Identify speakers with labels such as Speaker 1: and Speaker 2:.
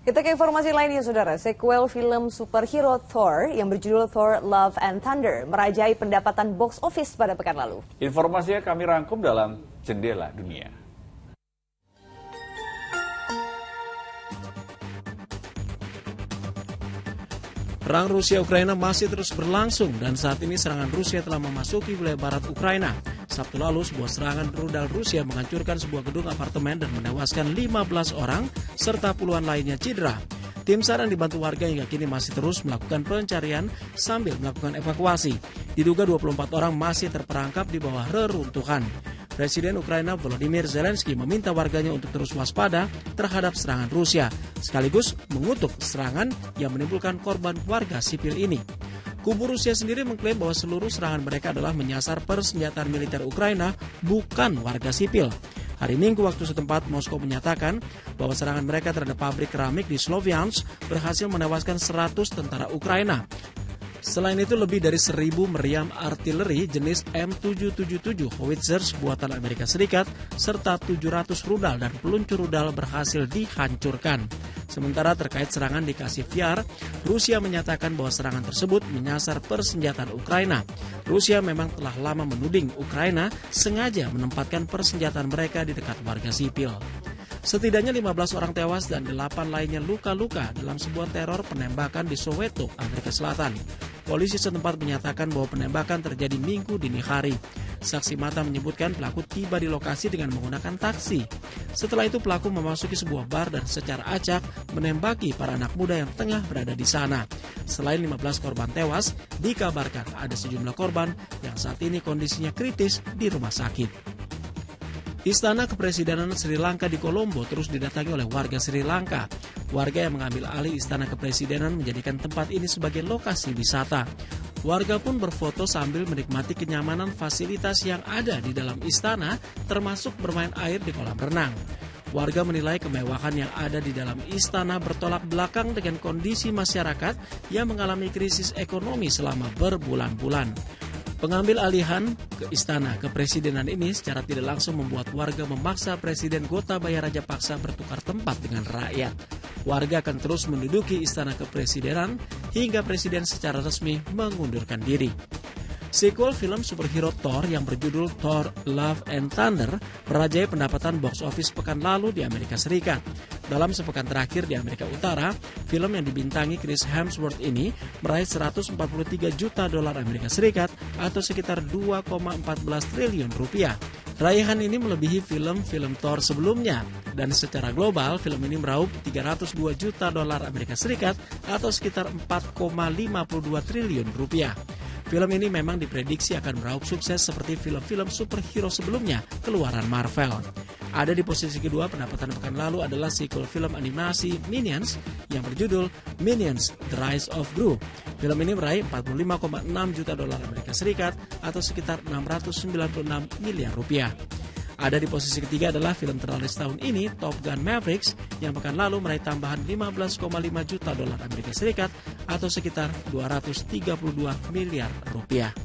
Speaker 1: Kita ke informasi lainnya, saudara. Sequel film superhero Thor yang berjudul Thor Love and Thunder merajai pendapatan box office pada pekan lalu.
Speaker 2: Informasinya kami rangkum dalam Jendela Dunia.
Speaker 3: Perang Rusia-Ukraina masih terus berlangsung dan saat ini serangan Rusia telah memasuki wilayah barat Ukraina. Sabtu lalu, sebuah serangan rudal Rusia menghancurkan sebuah gedung apartemen dan menewaskan 15 orang serta puluhan lainnya cedera. Tim SAR yang dibantu warga hingga kini masih terus melakukan pencarian sambil melakukan evakuasi. Diduga 24 orang masih terperangkap di bawah reruntuhan. Presiden Ukraina Volodymyr Zelensky meminta warganya untuk terus waspada terhadap serangan Rusia, sekaligus mengutuk serangan yang menimbulkan korban warga sipil ini. Kubu Rusia sendiri mengklaim bahwa seluruh serangan mereka adalah menyasar persenjataan militer Ukraina, bukan warga sipil. Hari Minggu waktu setempat, Moskow menyatakan bahwa serangan mereka terhadap pabrik keramik di Sloviansk berhasil menewaskan 100 tentara Ukraina. Selain itu, lebih dari 1.000 meriam artileri jenis M777 Howitzers buatan Amerika Serikat serta 700 rudal dan peluncur rudal berhasil dihancurkan. Sementara terkait serangan di Kasiv-Yar, Rusia menyatakan bahwa serangan tersebut menyasar persenjataan Ukraina. Rusia memang telah lama menuding Ukraina sengaja menempatkan persenjataan mereka di dekat warga sipil. Setidaknya 15 orang tewas dan 8 lainnya luka-luka dalam sebuah teror penembakan di Soweto, Amerika Selatan. Polisi setempat menyatakan bahwa penembakan terjadi Minggu dini hari. Saksi mata menyebutkan pelaku tiba di lokasi dengan menggunakan taksi. Setelah itu pelaku memasuki sebuah bar dan secara acak menembaki para anak muda yang tengah berada di sana. Selain 15 korban tewas, dikabarkan ada sejumlah korban yang saat ini kondisinya kritis di rumah sakit. Istana Kepresidenan Sri Lanka di Colombo terus didatangi oleh warga Sri Lanka. Warga yang mengambil alih Istana Kepresidenan menjadikan tempat ini sebagai lokasi wisata. Warga pun berfoto sambil menikmati kenyamanan fasilitas yang ada di dalam istana, termasuk bermain air di kolam renang. Warga menilai kemewahan yang ada di dalam istana bertolak belakang dengan kondisi masyarakat yang mengalami krisis ekonomi selama berbulan-bulan. Pengambil alihan ke Istana Kepresidenan ini secara tidak langsung membuat warga memaksa Presiden Gotabaya Rajapaksa bertukar tempat dengan rakyat. Warga akan terus menduduki Istana Kepresidenan hingga Presiden secara resmi mengundurkan diri. Sequel film superhero Thor yang berjudul Thor Love and Thunder merajai pendapatan box office pekan lalu di Amerika Serikat. Dalam sepekan terakhir di Amerika Utara, film yang dibintangi Chris Hemsworth ini meraih 143 juta dolar Amerika Serikat atau sekitar 2,14 triliun rupiah. Raihan ini melebihi film-film Thor sebelumnya dan secara global film ini meraup 302 juta dolar Amerika Serikat atau sekitar 4,52 triliun rupiah. Film ini memang diprediksi akan meraup sukses seperti film-film superhero sebelumnya keluaran Marvel. Ada di posisi kedua pendapatan pekan lalu adalah sequel film animasi Minions yang berjudul Minions: The Rise of Gru. Film ini meraih 45,6 juta dolar Amerika Serikat atau sekitar 696 miliar rupiah. Ada di posisi ketiga adalah film terlaris tahun ini, Top Gun Mavericks, yang pekan lalu meraih tambahan 15,5 juta dolar Amerika Serikat atau sekitar 232 miliar rupiah.